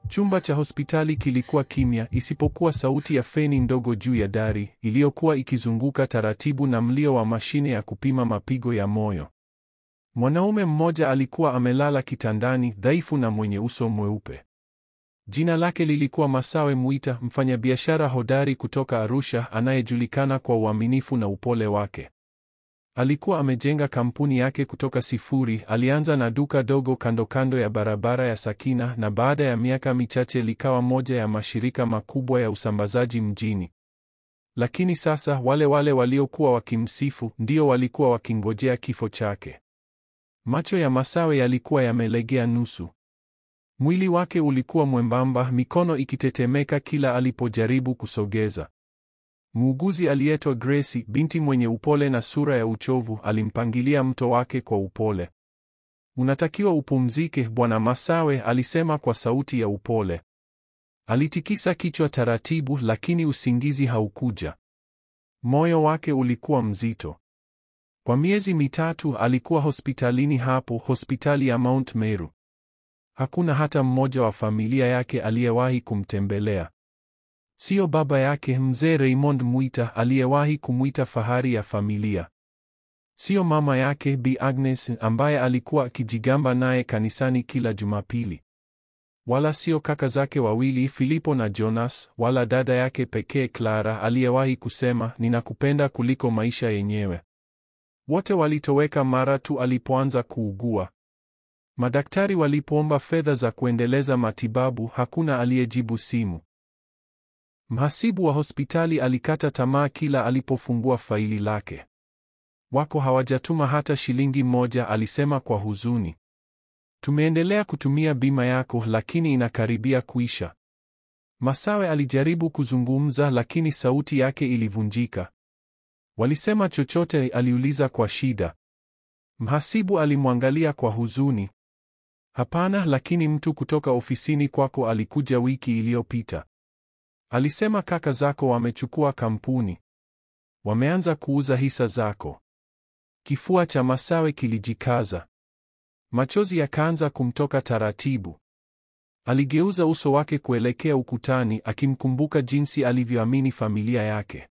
Chumba cha hospitali kilikuwa kimya, isipokuwa sauti ya feni ndogo juu ya dari, iliyokuwa ikizunguka taratibu na mlio wa mashine ya kupima mapigo ya moyo. Mwanaume mmoja alikuwa amelala kitandani, dhaifu na mwenye uso mweupe. Jina lake lilikuwa Masawe Mwita, mfanyabiashara hodari kutoka Arusha, anayejulikana kwa uaminifu na upole wake. Alikuwa amejenga kampuni yake kutoka sifuri. Alianza na duka dogo kando kando ya barabara ya Sakina, na baada ya miaka michache likawa moja ya mashirika makubwa ya usambazaji mjini. Lakini sasa wale waliokuwa wakimsifu ndio walikuwa wakingojea kifo chake. Macho ya Masawe yalikuwa yamelegea nusu. Mwili wake ulikuwa mwembamba, mikono ikitetemeka kila alipojaribu kusogeza. Muuguzi aliyeitwa Grace, binti mwenye upole na sura ya uchovu, alimpangilia mto wake kwa upole. "Unatakiwa upumzike, Bwana Masawe," alisema kwa sauti ya upole. Alitikisa kichwa taratibu, lakini usingizi haukuja. Moyo wake ulikuwa mzito. Kwa miezi mitatu alikuwa hospitalini hapo, hospitali ya Mount Meru. Hakuna hata mmoja wa familia yake aliyewahi kumtembelea. Sio baba yake mzee Raymond Mwita aliyewahi kumwita fahari ya familia. Sio mama yake Bi Agnes ambaye alikuwa akijigamba naye kanisani kila Jumapili. Wala sio kaka zake wawili Filipo na Jonas, wala dada yake pekee Clara aliyewahi kusema ninakupenda kuliko maisha yenyewe. Wote walitoweka mara tu alipoanza kuugua. Madaktari walipoomba fedha za kuendeleza matibabu, hakuna aliyejibu simu. Mhasibu wa hospitali alikata tamaa kila alipofungua faili lake. "Wako hawajatuma hata shilingi moja," alisema kwa huzuni. "Tumeendelea kutumia bima yako, lakini inakaribia kuisha." Masawe alijaribu kuzungumza, lakini sauti yake ilivunjika. "Walisema chochote?" aliuliza kwa shida. Mhasibu alimwangalia kwa huzuni. "Hapana, lakini mtu kutoka ofisini kwako alikuja wiki iliyopita. Alisema kaka zako wamechukua kampuni. Wameanza kuuza hisa zako." Kifua cha Masawe kilijikaza. Machozi yakaanza kumtoka taratibu. Aligeuza uso wake kuelekea ukutani, akimkumbuka jinsi alivyoamini familia yake.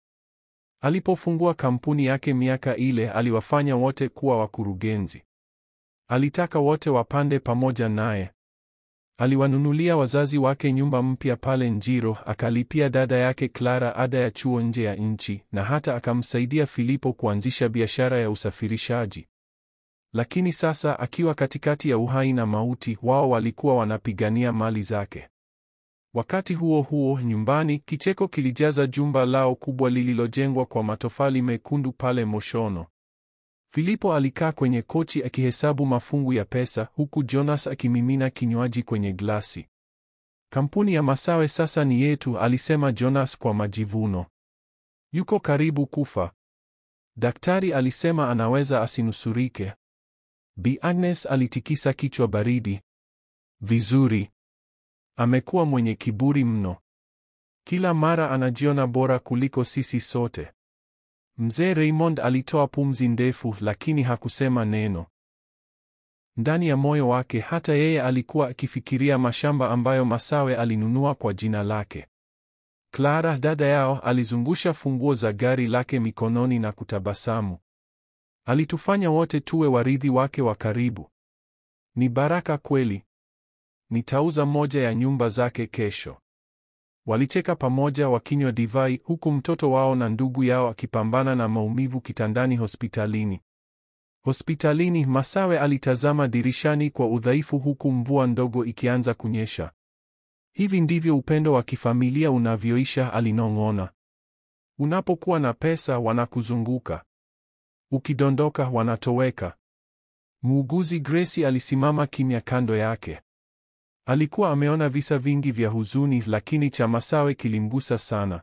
Alipofungua kampuni yake miaka ile, aliwafanya wote kuwa wakurugenzi. Alitaka wote wapande pamoja naye. Aliwanunulia wazazi wake nyumba mpya pale Njiro, akalipia dada yake Clara ada ya chuo nje ya nchi, na hata akamsaidia Filipo kuanzisha biashara ya usafirishaji. Lakini sasa, akiwa katikati ya uhai na mauti, wao walikuwa wanapigania mali zake. Wakati huo huo, nyumbani, kicheko kilijaza jumba lao kubwa lililojengwa kwa matofali mekundu pale Moshono. Filipo alikaa kwenye kochi akihesabu mafungu ya pesa, huku Jonas akimimina kinywaji kwenye glasi. "Kampuni ya Masawe sasa ni yetu," alisema Jonas kwa majivuno. "Yuko karibu kufa. Daktari alisema anaweza asinusurike." Bi Agnes alitikisa kichwa baridi. "Vizuri. Amekuwa mwenye kiburi mno. Kila mara anajiona bora kuliko sisi sote." Mzee Raymond alitoa pumzi ndefu, lakini hakusema neno. Ndani ya moyo wake hata yeye alikuwa akifikiria mashamba ambayo Masawe alinunua kwa jina lake. Clara, dada yao, alizungusha funguo za gari lake mikononi na kutabasamu. "Alitufanya wote tuwe warithi wake wa karibu. Ni baraka kweli. Nitauza moja ya nyumba zake kesho." Walicheka pamoja wakinywa divai, huku mtoto wao na ndugu yao akipambana na maumivu kitandani hospitalini. Hospitalini, Masawe alitazama dirishani kwa udhaifu huku mvua ndogo ikianza kunyesha. "Hivi ndivyo upendo wa kifamilia unavyoisha," alinong'ona. "Unapokuwa na pesa wanakuzunguka. Ukidondoka wanatoweka." Muuguzi Grace alisimama kimya kando yake. Alikuwa ameona visa vingi vya huzuni, lakini cha Masawe kilimgusa sana.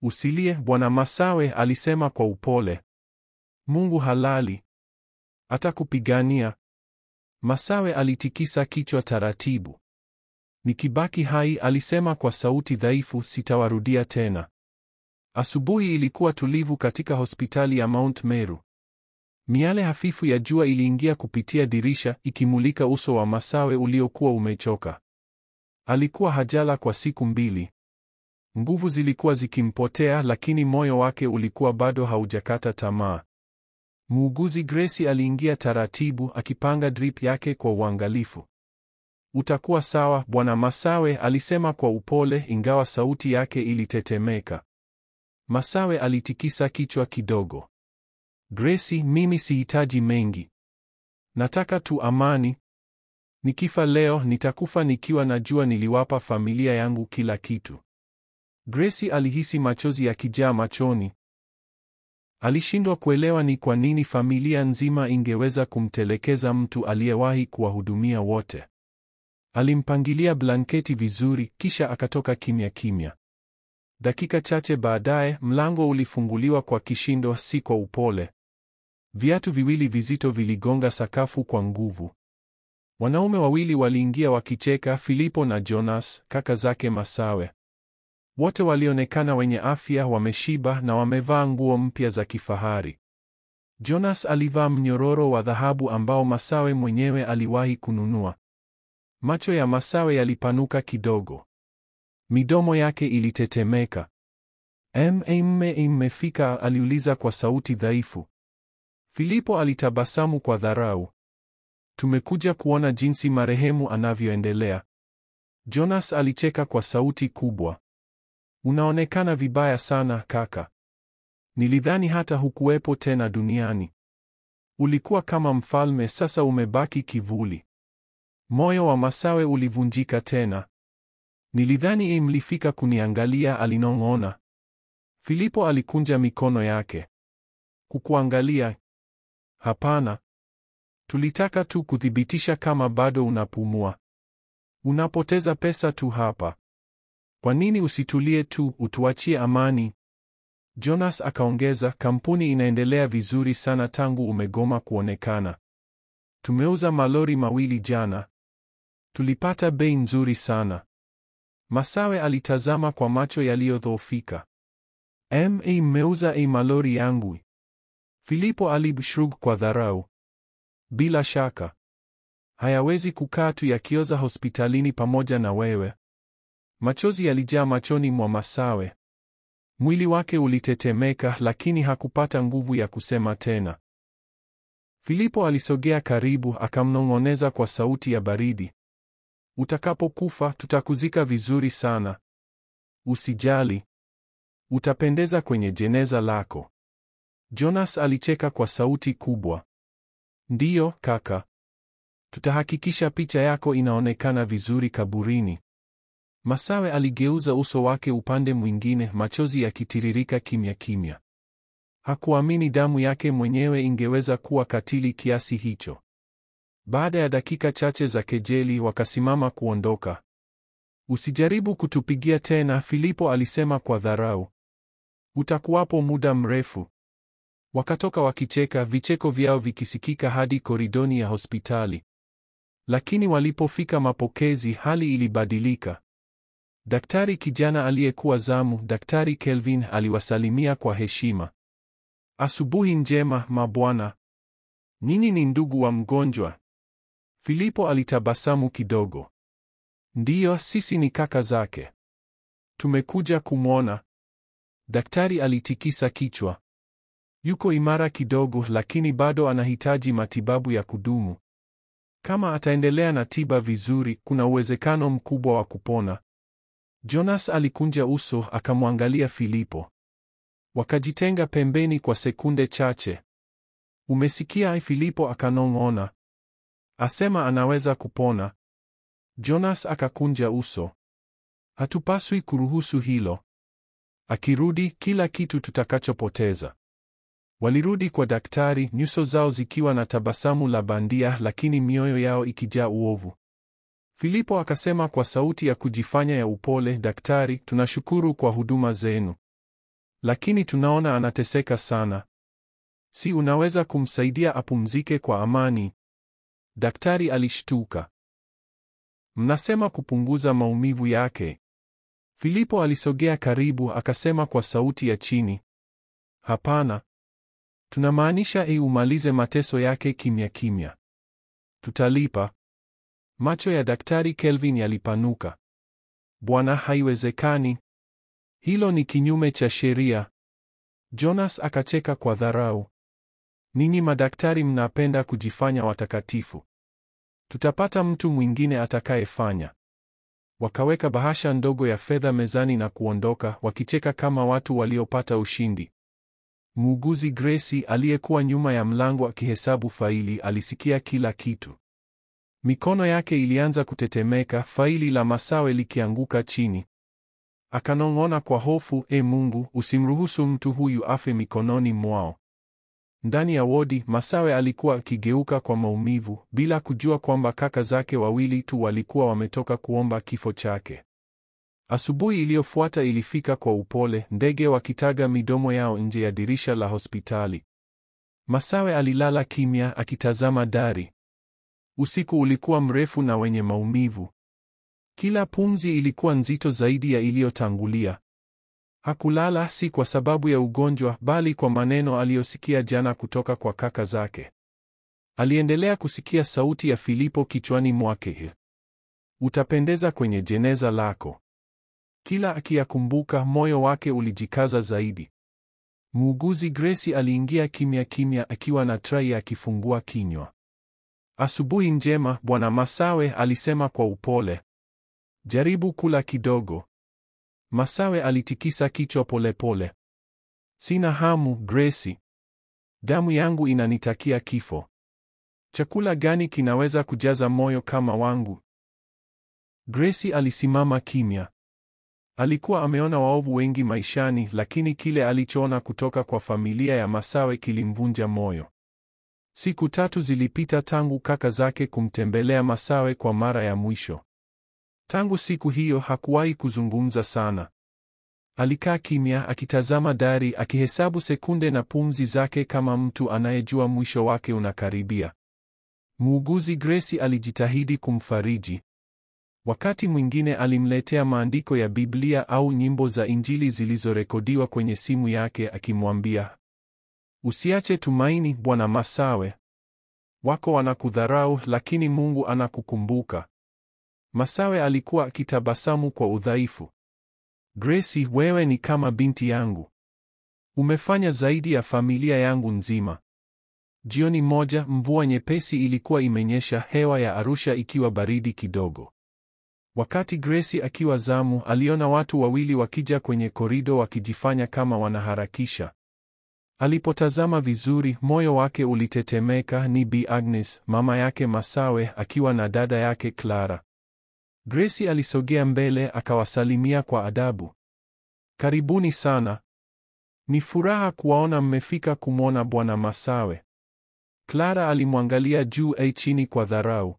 "Usilie, Bwana Masawe," alisema kwa upole. "Mungu halali. Atakupigania." Masawe alitikisa kichwa taratibu. "Nikibaki hai," alisema kwa sauti dhaifu, "sitawarudia tena." Asubuhi ilikuwa tulivu katika hospitali ya Mount Meru. Miale hafifu ya jua iliingia kupitia dirisha, ikimulika uso wa Masawe uliokuwa umechoka. Alikuwa hajala kwa siku 2. Nguvu zilikuwa zikimpotea, lakini moyo wake ulikuwa bado haujakata tamaa. Muuguzi Grace aliingia taratibu, akipanga drip yake kwa uangalifu. Utakuwa sawa, Bwana Masawe, alisema kwa upole, ingawa sauti yake ilitetemeka. Masawe alitikisa kichwa kidogo. Grace, mimi sihitaji mengi. Nataka tu amani. Nikifa leo, nitakufa nikiwa najua niliwapa familia yangu kila kitu. Grace alihisi machozi yakijaa machoni. Alishindwa kuelewa ni kwa nini familia nzima ingeweza kumtelekeza mtu aliyewahi kuwahudumia wote. Alimpangilia blanketi vizuri, kisha akatoka kimya kimya. Dakika chache baadaye, mlango ulifunguliwa kwa kishindo, si kwa upole. Viatu viwili vizito viligonga sakafu kwa nguvu. Wanaume wawili waliingia wakicheka, Filipo na Jonas, kaka zake Masawe. Wote walionekana wenye afya, wameshiba na wamevaa nguo mpya za kifahari. Jonas alivaa mnyororo wa dhahabu ambao Masawe mwenyewe aliwahi kununua. Macho ya Masawe yalipanuka kidogo. Midomo yake ilitetemeka. Mmefika? Aliuliza kwa sauti dhaifu. Filipo alitabasamu kwa dharau. Tumekuja kuona jinsi marehemu anavyoendelea. Jonas alicheka kwa sauti kubwa. Unaonekana vibaya sana kaka. Nilidhani hata hukuwepo tena duniani. Ulikuwa kama mfalme, sasa umebaki kivuli. Moyo wa Masawe ulivunjika tena. Nilidhani mlifika kuniangalia, alinong'ona. Filipo alikunja mikono yake. Kukuangalia? Hapana. Tulitaka tu kuthibitisha kama bado unapumua. Unapoteza pesa tu hapa. Kwa nini usitulie tu, utuachie amani? Jonas akaongeza, kampuni inaendelea vizuri sana tangu umegoma kuonekana. Tumeuza malori mawili jana. Tulipata bei nzuri sana. Masawe alitazama kwa macho yaliyodhoofika. Mmeuza malori yangu? Filipo alibshrug kwa dharau. Bila shaka. Hayawezi kukaa tu yakioza hospitalini pamoja na wewe. Machozi yalijaa machoni mwa Masawe. Mwili wake ulitetemeka, lakini hakupata nguvu ya kusema tena. Filipo alisogea karibu, akamnong'oneza kwa sauti ya baridi. Utakapokufa, tutakuzika vizuri sana. Usijali. Utapendeza kwenye jeneza lako. Jonas alicheka kwa sauti kubwa. Ndiyo, kaka. Tutahakikisha picha yako inaonekana vizuri kaburini. Masawe aligeuza uso wake upande mwingine, machozi yakitiririka kimya kimya. Hakuamini damu yake mwenyewe ingeweza kuwa katili kiasi hicho. Baada ya dakika chache za kejeli, wakasimama kuondoka. Usijaribu kutupigia tena, Filipo alisema kwa dharau. Utakuwapo muda mrefu. Wakatoka wakicheka, vicheko vyao vikisikika hadi koridoni ya hospitali. Lakini walipofika mapokezi, hali ilibadilika. Daktari kijana aliyekuwa zamu, Daktari Kelvin, aliwasalimia kwa heshima. Asubuhi njema, mabwana. Nyinyi ni ndugu wa mgonjwa? Filipo alitabasamu kidogo. Ndiyo, sisi ni kaka zake. Tumekuja kumwona. Daktari alitikisa kichwa. Yuko imara kidogo, lakini bado anahitaji matibabu ya kudumu. Kama ataendelea na tiba vizuri, kuna uwezekano mkubwa wa kupona. Jonas alikunja uso, akamwangalia Filipo. Wakajitenga pembeni kwa sekunde chache. Umesikia? Filipo akanong'ona. Asema anaweza kupona. Jonas akakunja uso. Hatupaswi kuruhusu hilo. Akirudi, kila kitu tutakachopoteza. Walirudi kwa daktari, nyuso zao zikiwa na tabasamu la bandia, lakini mioyo yao ikijaa uovu. Filipo akasema kwa sauti ya kujifanya ya upole, daktari, tunashukuru kwa huduma zenu. Lakini tunaona anateseka sana. Si unaweza kumsaidia apumzike kwa amani? Daktari alishtuka. Mnasema kupunguza maumivu yake? Filipo alisogea karibu, akasema kwa sauti ya chini. Hapana. Tunamaanisha umalize mateso yake kimya kimya. Tutalipa. Macho ya Daktari Kelvin yalipanuka. Bwana, haiwezekani. Hilo ni kinyume cha sheria. Jonas akacheka kwa dharau. Ninyi madaktari mnapenda kujifanya watakatifu. Tutapata mtu mwingine atakayefanya. Wakaweka bahasha ndogo ya fedha mezani na kuondoka, wakicheka kama watu waliopata ushindi. Muuguzi Gracie aliyekuwa nyuma ya mlango akihesabu faili alisikia kila kitu. Mikono yake ilianza kutetemeka, faili la Masawe likianguka chini. Akanong'ona kwa hofu, Mungu, usimruhusu mtu huyu afe mikononi mwao. Ndani ya wodi, Masawe alikuwa akigeuka kwa maumivu, bila kujua kwamba kaka zake wawili tu walikuwa wametoka kuomba kifo chake. Asubuhi iliyofuata ilifika kwa upole, ndege wakitaga midomo yao nje ya dirisha la hospitali. Masawe alilala kimya, akitazama dari. Usiku ulikuwa mrefu na wenye maumivu. Kila pumzi ilikuwa nzito zaidi ya iliyotangulia. Hakulala si kwa sababu ya ugonjwa, bali kwa maneno aliyosikia jana kutoka kwa kaka zake. Aliendelea kusikia sauti ya Filipo kichwani mwake, utapendeza kwenye jeneza lako. Kila akiyakumbuka, moyo wake ulijikaza zaidi. Muuguzi Gracie aliingia kimya kimya akiwa na tray akifungua kinywa. Asubuhi njema, Bwana Masawe, alisema kwa upole. Jaribu kula kidogo. Masawe alitikisa kichwa polepole. Sina hamu, Gracie. Damu yangu inanitakia kifo. Chakula gani kinaweza kujaza moyo kama wangu? Gracie alisimama kimya. Alikuwa ameona waovu wengi maishani, lakini kile alichoona kutoka kwa familia ya Masawe kilimvunja moyo. Siku 3 zilipita tangu kaka zake kumtembelea Masawe kwa mara ya mwisho. Tangu siku hiyo hakuwahi kuzungumza sana. Alikaa kimya akitazama dari, akihesabu sekunde na pumzi zake kama mtu anayejua mwisho wake unakaribia. Muuguzi Gracie alijitahidi kumfariji. Wakati mwingine alimletea maandiko ya Biblia au nyimbo za Injili zilizorekodiwa kwenye simu yake, akimwambia, usiache tumaini, Bwana Masawe. Wako wanakudharau, lakini Mungu anakukumbuka. Masawe alikuwa akitabasamu kwa udhaifu. Gracie, wewe ni kama binti yangu. Umefanya zaidi ya familia yangu nzima. Jioni moja, mvua nyepesi ilikuwa imenyesha, hewa ya Arusha ikiwa baridi kidogo. Wakati Gracie akiwa zamu, aliona watu wawili wakija kwenye korido wakijifanya kama wanaharakisha. Alipotazama vizuri, moyo wake ulitetemeka. Ni Bi Agnes, mama yake Masawe, akiwa na dada yake Clara. Gracie alisogea mbele akawasalimia kwa adabu. Karibuni sana. Ni furaha kuwaona mmefika kumwona Bwana Masawe. Clara alimwangalia juu chini kwa dharau.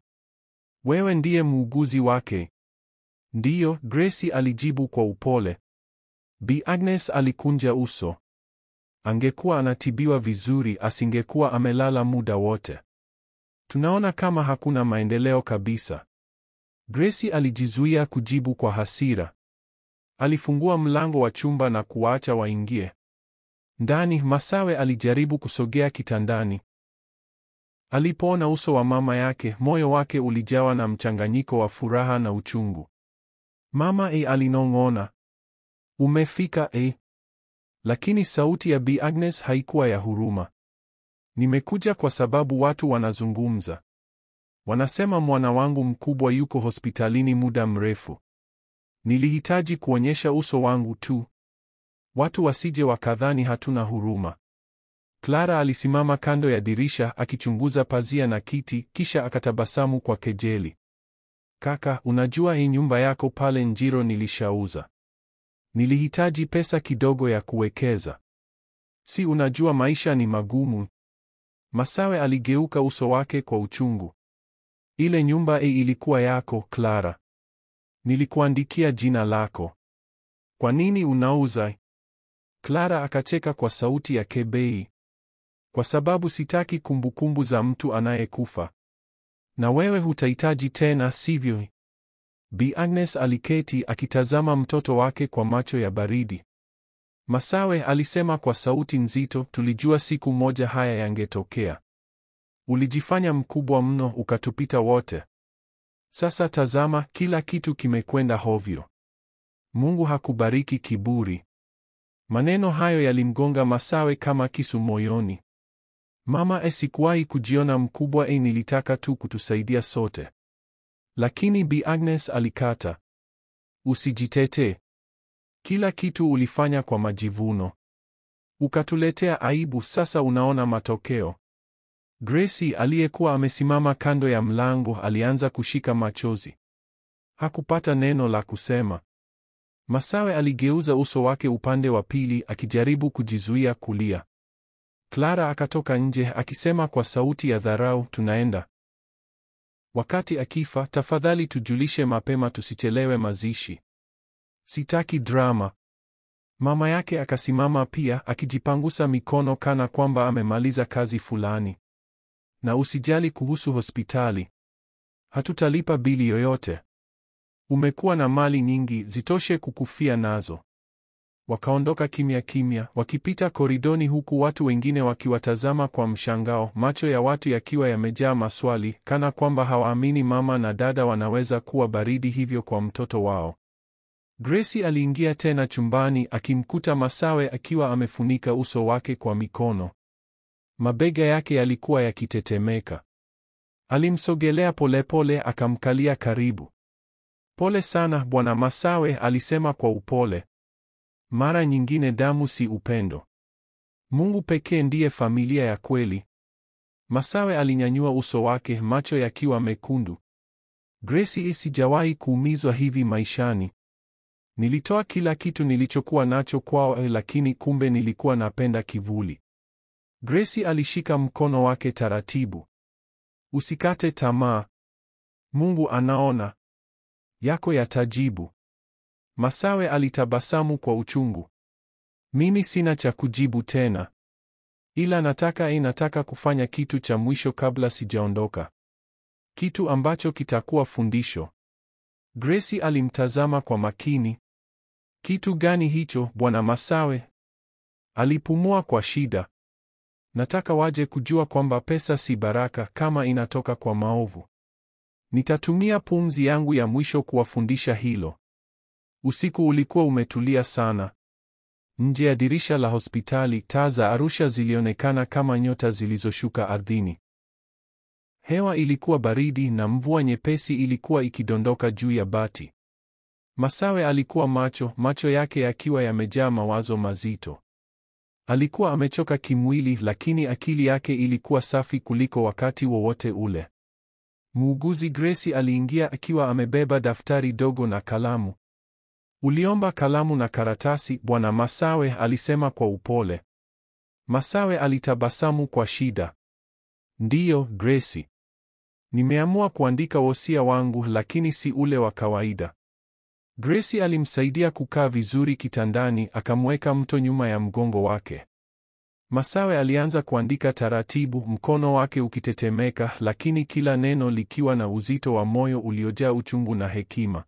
Wewe ndiye muuguzi wake? Ndiyo, Gracie alijibu kwa upole. Bi Agnes alikunja uso. Angekuwa anatibiwa vizuri, asingekuwa amelala muda wote. Tunaona kama hakuna maendeleo kabisa. Gracie alijizuia kujibu kwa hasira. Alifungua mlango wa chumba na kuwaacha waingie. Ndani, Masawe alijaribu kusogea kitandani. Alipoona uso wa mama yake, moyo wake ulijawa na mchanganyiko wa furaha na uchungu. Mama, alinong'ona. Umefika, Lakini sauti ya Bi Agnes haikuwa ya huruma. Nimekuja kwa sababu watu wanazungumza. Wanasema mwana wangu mkubwa yuko hospitalini muda mrefu. Nilihitaji kuonyesha uso wangu tu. Watu wasije wakadhani hatuna huruma. Clara alisimama kando ya dirisha akichunguza pazia na kiti, kisha akatabasamu kwa kejeli. Kaka, unajua hii nyumba yako pale Njiro nilishauza. Nilihitaji pesa kidogo ya kuwekeza. Si unajua maisha ni magumu. Masawe aligeuka uso wake kwa uchungu. Ile nyumba ilikuwa yako, Clara. Nilikuandikia jina lako. Kwa nini unauza? Clara akacheka kwa sauti ya kebei. Kwa sababu sitaki kumbukumbu za mtu anayekufa. Na wewe hutahitaji tena, sivyo? Bi Agnes aliketi akitazama mtoto wake kwa macho ya baridi. Masawe alisema kwa sauti nzito, tulijua siku moja haya yangetokea. Ulijifanya mkubwa mno ukatupita wote. Sasa tazama, kila kitu kimekwenda hovyo. Mungu hakubariki kiburi. Maneno hayo yalimgonga Masawe kama kisu moyoni. Mama, sikuwahi kujiona mkubwa, nilitaka tu kutusaidia sote. Lakini Bi Agnes alikata. Usijitetee. Kila kitu ulifanya kwa majivuno. Ukatuletea aibu, sasa unaona matokeo. Gracie aliyekuwa amesimama kando ya mlango alianza kushika machozi. Hakupata neno la kusema. Masawe aligeuza uso wake upande wa pili akijaribu kujizuia kulia. Clara akatoka nje akisema kwa sauti ya dharau, tunaenda. Wakati akifa, tafadhali tujulishe mapema tusichelewe mazishi. Sitaki drama. Mama yake akasimama pia akijipangusa mikono kana kwamba amemaliza kazi fulani. Na usijali kuhusu hospitali. Hatutalipa bili yoyote. Umekuwa na mali nyingi, zitoshe kukufia nazo. Wakaondoka kimya kimya, wakipita koridoni huku watu wengine wakiwatazama kwa mshangao, macho ya watu yakiwa yamejaa maswali, kana kwamba hawaamini mama na dada wanaweza kuwa baridi hivyo kwa mtoto wao. Gracie aliingia tena chumbani akimkuta Masawe akiwa amefunika uso wake kwa mikono. Mabega yake yalikuwa yakitetemeka. Alimsogelea polepole akamkalia karibu. Pole sana Bwana Masawe, alisema kwa upole. Mara nyingine damu si upendo. Mungu pekee ndiye familia ya kweli. Masawe alinyanyua uso wake, macho yakiwa mekundu. Gracie, sijawahi kuumizwa hivi maishani. Nilitoa kila kitu nilichokuwa nacho kwao, lakini kumbe nilikuwa napenda kivuli. Gracie alishika mkono wake taratibu. Usikate tamaa. Mungu anaona. Yako yatajibu. Masawe alitabasamu kwa uchungu. Mimi sina cha kujibu tena. Ila nataka kufanya kitu cha mwisho kabla sijaondoka. Kitu ambacho kitakuwa fundisho. Gracie alimtazama kwa makini. Kitu gani hicho, Bwana Masawe? Alipumua kwa shida. Nataka waje kujua kwamba pesa si baraka kama inatoka kwa maovu. Nitatumia pumzi yangu ya mwisho kuwafundisha hilo. Usiku ulikuwa umetulia sana. Nje ya dirisha la hospitali, taa za Arusha zilionekana kama nyota zilizoshuka ardhini. Hewa ilikuwa baridi na mvua nyepesi ilikuwa ikidondoka juu ya bati. Masawe alikuwa macho yake yakiwa yamejaa mawazo mazito. Alikuwa amechoka kimwili, lakini akili yake ilikuwa safi kuliko wakati wowote ule. Muuguzi Gracie aliingia akiwa amebeba daftari dogo na kalamu. Uliomba kalamu na karatasi, Bwana Masawe, alisema kwa upole. Masawe alitabasamu kwa shida. Ndiyo, Gracie. Nimeamua kuandika wosia wangu, lakini si ule wa kawaida. Gracie alimsaidia kukaa vizuri kitandani, akamweka mto nyuma ya mgongo wake. Masawe alianza kuandika taratibu, mkono wake ukitetemeka, lakini kila neno likiwa na uzito wa moyo uliojaa uchungu na hekima.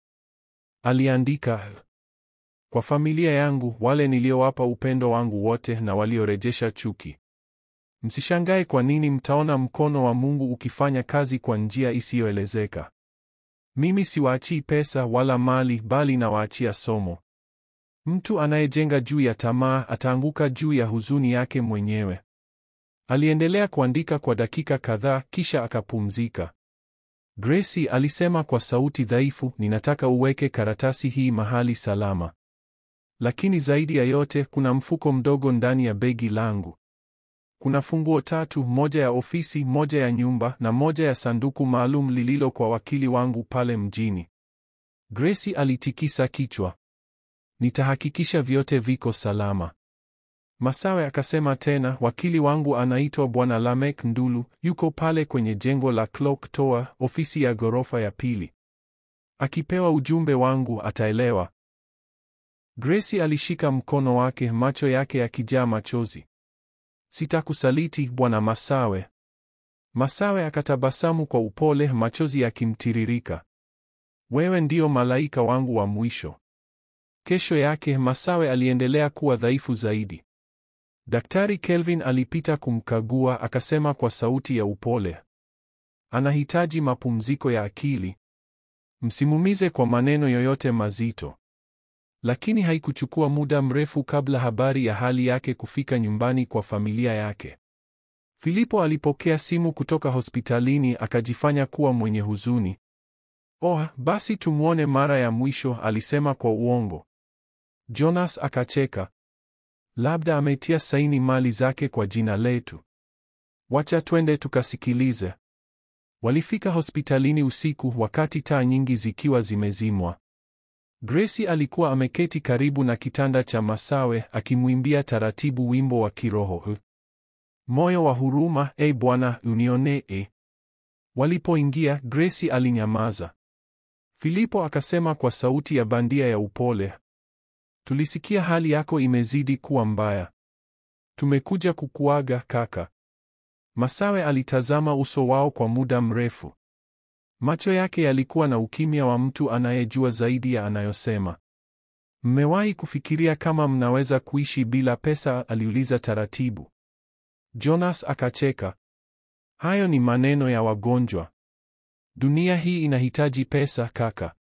Aliandika, kwa familia yangu, wale niliowapa upendo wangu wote na waliorejesha chuki. Msishangae kwa nini mtaona mkono wa Mungu ukifanya kazi kwa njia isiyoelezeka. Mimi siwaachii pesa wala mali, bali nawaachia somo. Mtu anayejenga juu ya tamaa ataanguka juu ya huzuni yake mwenyewe. Aliendelea kuandika kwa dakika kadhaa, kisha akapumzika. Gracie alisema kwa sauti dhaifu, ninataka uweke karatasi hii mahali salama. Lakini zaidi ya yote, kuna mfuko mdogo ndani ya begi langu. Kuna funguo 3, moja ya ofisi, moja ya nyumba, na moja ya sanduku maalum lililo kwa wakili wangu pale mjini. Gracie alitikisa kichwa. Nitahakikisha vyote viko salama. Masawe akasema tena, wakili wangu anaitwa Bwana Lamek Ndulu, yuko pale kwenye jengo la Clock Tower, ofisi ya ghorofa ya pili. Akipewa ujumbe wangu ataelewa. Gracie alishika mkono wake, macho yake yakijaa machozi. Sitakusaliti, Bwana Masawe. Masawe akatabasamu kwa upole, machozi yakimtiririka. Wewe ndio malaika wangu wa mwisho. Kesho yake Masawe aliendelea kuwa dhaifu zaidi. Daktari Kelvin alipita kumkagua, akasema kwa sauti ya upole, anahitaji mapumziko ya akili. Msimumize kwa maneno yoyote mazito. Lakini haikuchukua muda mrefu kabla habari ya hali yake kufika nyumbani kwa familia yake. Filipo alipokea simu kutoka hospitalini akajifanya kuwa mwenye huzuni. "Oh, basi tumwone mara ya mwisho," alisema kwa uongo. Jonas akacheka. "Labda ametia saini mali zake kwa jina letu. Wacha twende tukasikilize." Walifika hospitalini usiku wakati taa nyingi zikiwa zimezimwa. Gracie alikuwa ameketi karibu na kitanda cha Masawe akimwimbia taratibu wimbo wa kiroho. Moyo wa huruma, e Bwana, unionee. Walipoingia, Gracie alinyamaza. Filipo akasema kwa sauti ya bandia ya upole, "Tulisikia hali yako imezidi kuwa mbaya. Tumekuja kukuaga kaka." Masawe alitazama uso wao kwa muda mrefu. Macho yake yalikuwa na ukimya wa mtu anayejua zaidi ya anayosema. "Mmewahi kufikiria kama mnaweza kuishi bila pesa?" aliuliza taratibu. Jonas akacheka. "Hayo ni maneno ya wagonjwa. Dunia hii inahitaji pesa kaka."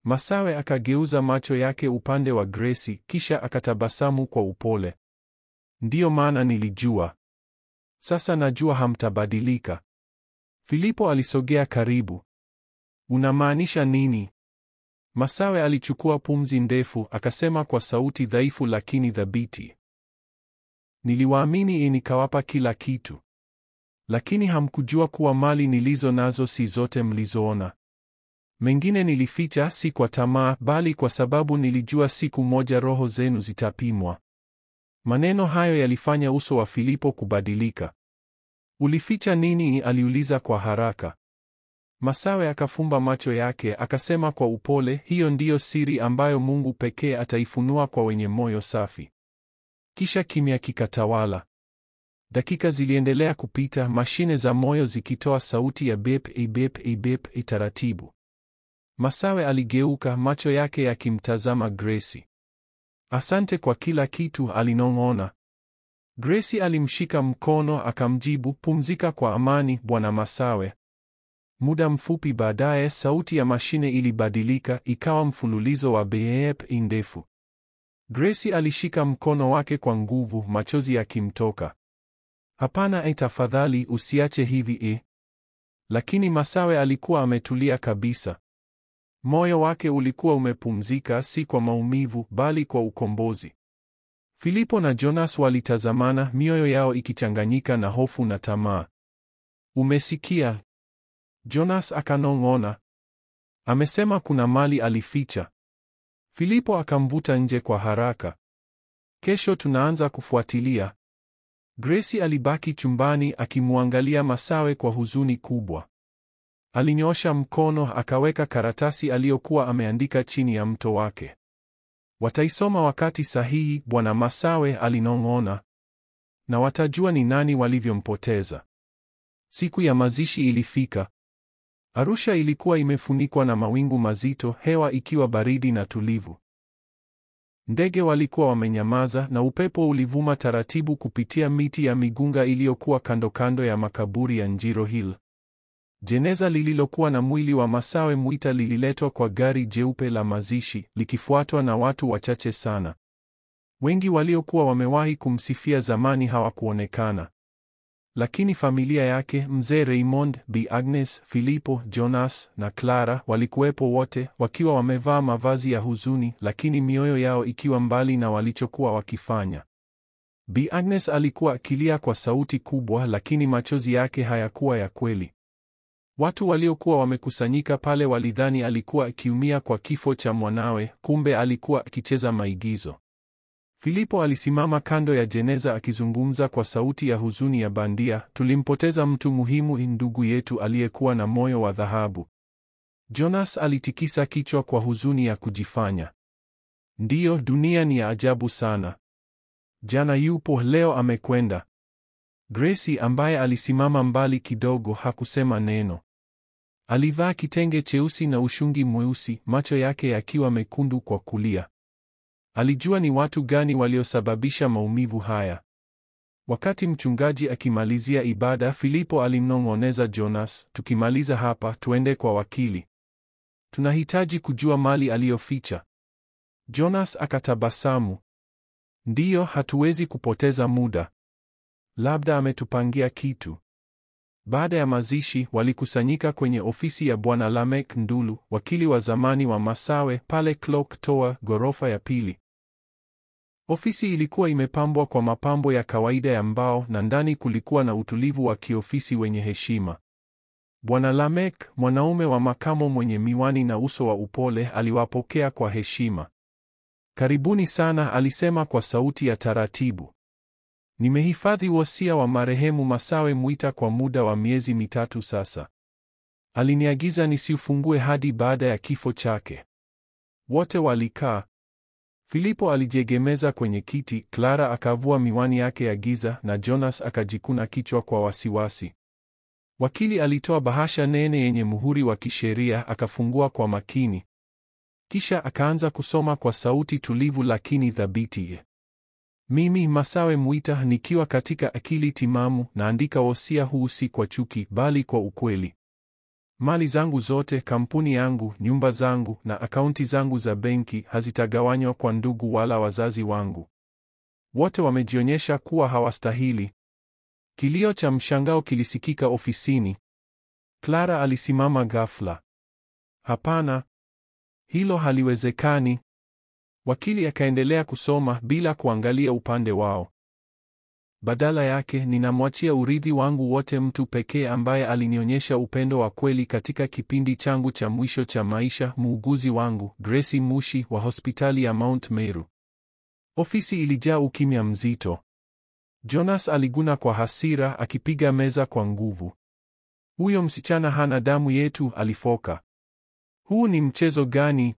Masawe akageuza macho yake upande wa Gracie kisha akatabasamu kwa upole. "Ndiyo maana nilijua. Sasa najua hamtabadilika." Filipo alisogea karibu. "Unamaanisha nini?" Masawe alichukua pumzi ndefu akasema kwa sauti dhaifu lakini thabiti. "Niliwaamini nikawapa kila kitu. Lakini hamkujua kuwa mali nilizo nazo si zote mlizoona. Mengine nilificha si kwa tamaa bali kwa sababu nilijua siku moja roho zenu zitapimwa." Maneno hayo yalifanya uso wa Filipo kubadilika. "Ulificha nini?" aliuliza kwa haraka. Masawe akafumba macho yake akasema kwa upole, "Hiyo ndiyo siri ambayo Mungu pekee ataifunua kwa wenye moyo safi." Kisha kimya kikatawala. Dakika ziliendelea kupita, mashine za moyo zikitoa sauti ya beep beep beep taratibu. Masawe aligeuka, macho yake yakimtazama Gracie. "Asante kwa kila kitu," alinong'ona. Gracie alimshika mkono akamjibu, "Pumzika kwa amani, Bwana Masawe." Muda mfupi baadaye sauti ya mashine ilibadilika, ikawa mfululizo wa beep ndefu. Gracie alishika mkono wake kwa nguvu, machozi yakimtoka. "Hapana, tafadhali usiache hivi." Lakini Masawe alikuwa ametulia kabisa. Moyo wake ulikuwa umepumzika, si kwa maumivu bali kwa ukombozi. Filipo na Jonas walitazamana, mioyo yao ikichanganyika na hofu na tamaa. "Umesikia?" Jonas akanong'ona. "Amesema kuna mali alificha." Filipo akamvuta nje kwa haraka. "Kesho tunaanza kufuatilia." Gracie alibaki chumbani akimwangalia Masawe kwa huzuni kubwa. Alinyoosha mkono akaweka karatasi aliyokuwa ameandika chini ya mto wake. "Wataisoma wakati sahihi," Bwana Masawe alinong'ona. "Na watajua ni nani walivyompoteza." Siku ya mazishi ilifika. Arusha ilikuwa imefunikwa na mawingu mazito, hewa ikiwa baridi na tulivu. Ndege walikuwa wamenyamaza na upepo ulivuma taratibu kupitia miti ya migunga iliyokuwa kando kando ya makaburi ya Njiro Hill. Jeneza lililokuwa na mwili wa Masawe Mwita lililetwa kwa gari jeupe la mazishi, likifuatwa na watu wachache sana. Wengi waliokuwa wamewahi kumsifia zamani hawakuonekana. Lakini familia yake, Mzee Raymond, Bi Agnes, Filipo, Jonas na Clara walikuwepo wote, wakiwa wamevaa mavazi ya huzuni, lakini mioyo yao ikiwa mbali na walichokuwa wakifanya. Bi Agnes alikuwa akilia kwa sauti kubwa, lakini machozi yake hayakuwa ya kweli. Watu waliokuwa wamekusanyika pale walidhani alikuwa akiumia kwa kifo cha mwanawe, kumbe alikuwa akicheza maigizo. Filipo alisimama kando ya jeneza akizungumza kwa sauti ya huzuni ya bandia, "Tulimpoteza mtu muhimu, ndugu yetu aliyekuwa na moyo wa dhahabu." Jonas alitikisa kichwa kwa huzuni ya kujifanya. "Ndiyo, dunia ni ya ajabu sana. Jana yupo, leo amekwenda." Gracie ambaye alisimama mbali kidogo hakusema neno. Alivaa kitenge cheusi na ushungi mweusi, macho yake yakiwa mekundu kwa kulia. Alijua ni watu gani waliosababisha maumivu haya. Wakati mchungaji akimalizia ibada, Filipo alimnong'oneza Jonas, "Tukimaliza hapa, tuende kwa wakili. Tunahitaji kujua mali aliyoficha." Jonas akatabasamu. Ndiyo, hatuwezi kupoteza muda. Labda ametupangia kitu. Baada ya mazishi, walikusanyika kwenye ofisi ya Bwana Lamek Ndulu, wakili wa zamani wa Masawe, pale Clock Tower, ghorofa ya pili. Ofisi ilikuwa imepambwa kwa mapambo ya kawaida ya mbao na ndani kulikuwa na utulivu wa kiofisi wenye heshima. Bwana Lamek, mwanaume wa makamo mwenye miwani na uso wa upole, aliwapokea kwa heshima. Karibuni sana, alisema kwa sauti ya taratibu. Nimehifadhi wosia wa marehemu Masawe Mwita kwa muda wa miezi 3 sasa. Aliniagiza nisiufungue hadi baada ya kifo chake. Wote walikaa. Filipo alijiegemeza kwenye kiti, Clara akavua miwani yake ya giza na Jonas akajikuna kichwa kwa wasiwasi. Wakili alitoa bahasha nene yenye muhuri wa kisheria, akafungua kwa makini. Kisha akaanza kusoma kwa sauti tulivu lakini thabiti. Mimi Masawe Mwita, nikiwa katika akili timamu, naandika wosia huu si kwa chuki bali kwa ukweli. Mali zangu zote, kampuni yangu, nyumba zangu na akaunti zangu za benki hazitagawanywa kwa ndugu wala wazazi wangu. Wote wamejionyesha kuwa hawastahili. Kilio cha mshangao kilisikika ofisini. Clara alisimama ghafla. Hapana. Hilo haliwezekani. Wakili akaendelea kusoma bila kuangalia upande wao. Badala yake, ninamwachia urithi wangu wote mtu pekee ambaye alinionyesha upendo wa kweli katika kipindi changu cha mwisho cha maisha, muuguzi wangu, Gracie Mushi wa hospitali ya Mount Meru. Ofisi ilijaa ukimya mzito. Jonas aliguna kwa hasira, akipiga meza kwa nguvu. Huyo msichana hana damu yetu, alifoka. Huu ni mchezo gani?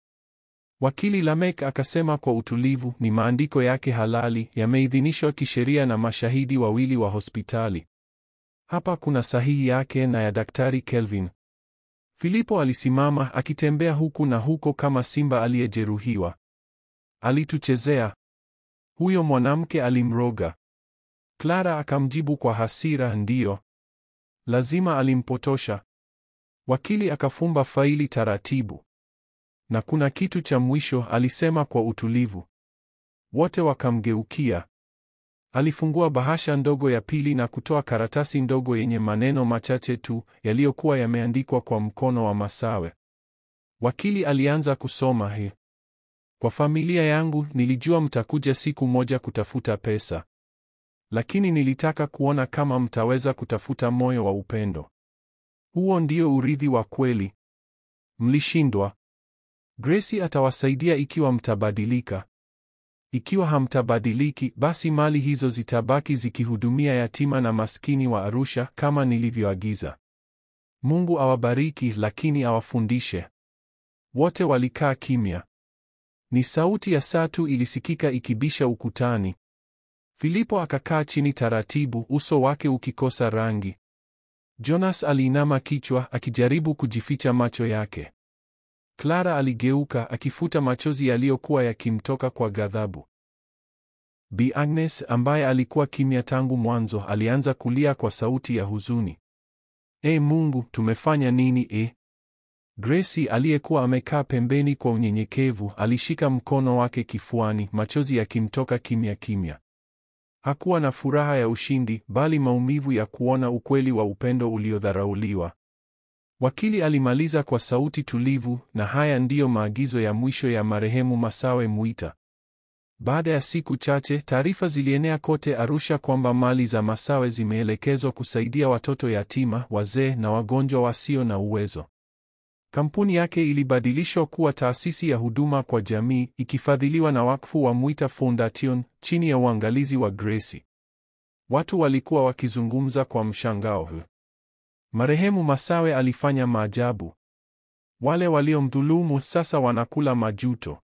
Wakili Lamek akasema kwa utulivu, ni maandiko yake halali, yameidhinishwa kisheria na mashahidi wawili wa hospitali. Hapa kuna sahihi yake na ya Daktari Kelvin. Filipo alisimama, akitembea huku na huko kama simba aliyejeruhiwa. Alituchezea. Huyo mwanamke alimroga. Clara akamjibu kwa hasira, ndiyo. Lazima alimpotosha. Wakili akafumba faili taratibu. Na kuna kitu cha mwisho, alisema kwa utulivu. Wote wakamgeukia. Alifungua bahasha ndogo ya pili na kutoa karatasi ndogo yenye maneno machache tu, yaliyokuwa yameandikwa kwa mkono wa Masawe. Wakili alianza kusoma. Kwa familia yangu, nilijua mtakuja siku moja kutafuta pesa. Lakini nilitaka kuona kama mtaweza kutafuta moyo wa upendo. Huo ndio urithi wa kweli. Mlishindwa. Gracie atawasaidia ikiwa mtabadilika. Ikiwa hamtabadiliki, basi mali hizo zitabaki zikihudumia yatima na maskini wa Arusha kama nilivyoagiza. Mungu awabariki, lakini awafundishe. Wote walikaa kimya. Ni sauti ya saa tu ilisikika ikibisha ukutani. Filipo akakaa chini taratibu, uso wake ukikosa rangi. Jonas aliinama kichwa, akijaribu kujificha macho yake. Clara aligeuka, akifuta machozi yaliyokuwa yakimtoka kwa ghadhabu. Bi Agnes, ambaye alikuwa kimya tangu mwanzo, alianza kulia kwa sauti ya huzuni. Mungu, tumefanya nini? Gracie aliyekuwa amekaa pembeni kwa unyenyekevu, alishika mkono wake kifuani, machozi yakimtoka kimya kimya. Hakuwa na furaha ya ushindi, bali maumivu ya kuona ukweli wa upendo uliodharauliwa. Wakili alimaliza kwa sauti tulivu, na haya ndiyo maagizo ya mwisho ya marehemu Masawe Mwita. Baada ya siku chache, taarifa zilienea kote Arusha kwamba mali za Masawe zimeelekezwa kusaidia watoto yatima, wazee na wagonjwa wasio na uwezo. Kampuni yake ilibadilishwa kuwa taasisi ya huduma kwa jamii, ikifadhiliwa na wakfu wa Mwita Foundation, chini ya uangalizi wa Gracie. Watu walikuwa wakizungumza kwa mshangao. Marehemu Masawe alifanya maajabu. Wale waliomdhulumu sasa wanakula majuto.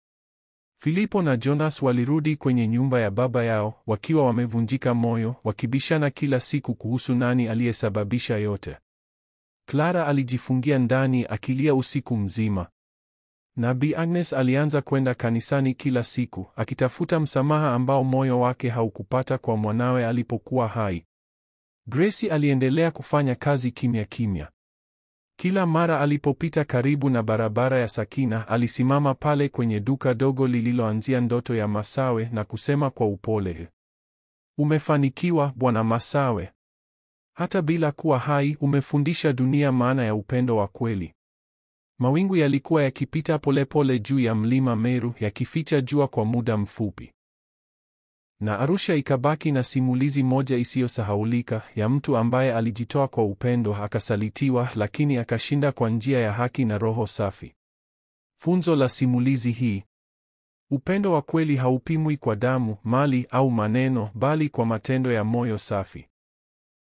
Filipo na Jonas walirudi kwenye nyumba ya baba yao, wakiwa wamevunjika moyo, wakibishana kila siku kuhusu nani aliyesababisha yote. Clara alijifungia ndani akilia usiku mzima. Na Bi Agnes alianza kwenda kanisani kila siku, akitafuta msamaha ambao moyo wake haukupata kwa mwanawe alipokuwa hai. Gracie aliendelea kufanya kazi kimya kimya. Kila mara alipopita karibu na barabara ya Sakina, alisimama pale kwenye duka dogo lililoanzia ndoto ya Masawe na kusema kwa upole, "Umefanikiwa, Bwana Masawe. Hata bila kuwa hai, umefundisha dunia maana ya upendo wa kweli." Mawingu yalikuwa yakipita polepole juu ya mlima Meru, yakificha jua kwa muda mfupi. Na Arusha ikabaki na simulizi moja isiyosahaulika ya mtu ambaye alijitoa kwa upendo, akasalitiwa, lakini akashinda kwa njia ya haki na roho safi. Funzo la simulizi hii: upendo wa kweli haupimwi kwa damu, mali au maneno, bali kwa matendo ya moyo safi.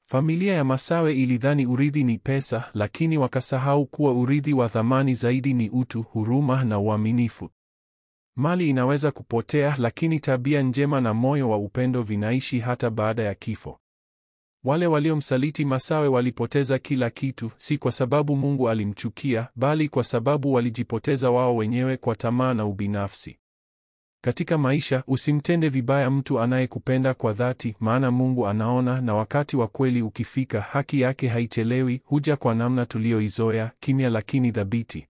Familia ya Masawe ilidhani urithi ni pesa, lakini wakasahau kuwa urithi wa thamani zaidi ni utu, huruma na uaminifu. Mali inaweza kupotea, lakini tabia njema na moyo wa upendo vinaishi hata baada ya kifo. Wale waliomsaliti Masawe walipoteza kila kitu, si kwa sababu Mungu alimchukia, bali kwa sababu walijipoteza wao wenyewe kwa tamaa na ubinafsi. Katika maisha, usimtende vibaya mtu anayekupenda kwa dhati, maana Mungu anaona, na wakati wa kweli ukifika, haki yake haichelewi, huja kwa namna tuliyoizoea, kimya lakini thabiti.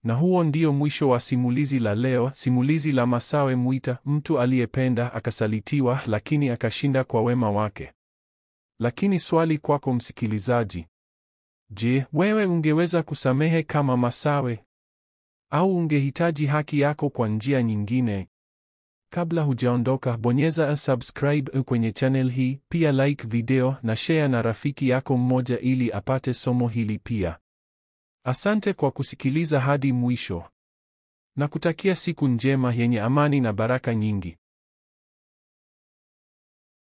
Na huo ndio mwisho wa simulizi la leo, simulizi la Masawe Mwita, mtu aliyependa, akasalitiwa, lakini akashinda kwa wema wake. Lakini swali kwako msikilizaji: je, wewe ungeweza kusamehe kama Masawe? Au ungehitaji haki yako kwa njia nyingine? Kabla hujaondoka, bonyeza subscribe kwenye channel hii, pia like video na share na rafiki yako mmoja ili apate somo hili pia. Asante kwa kusikiliza hadi mwisho. Nakutakia siku njema yenye amani na baraka nyingi.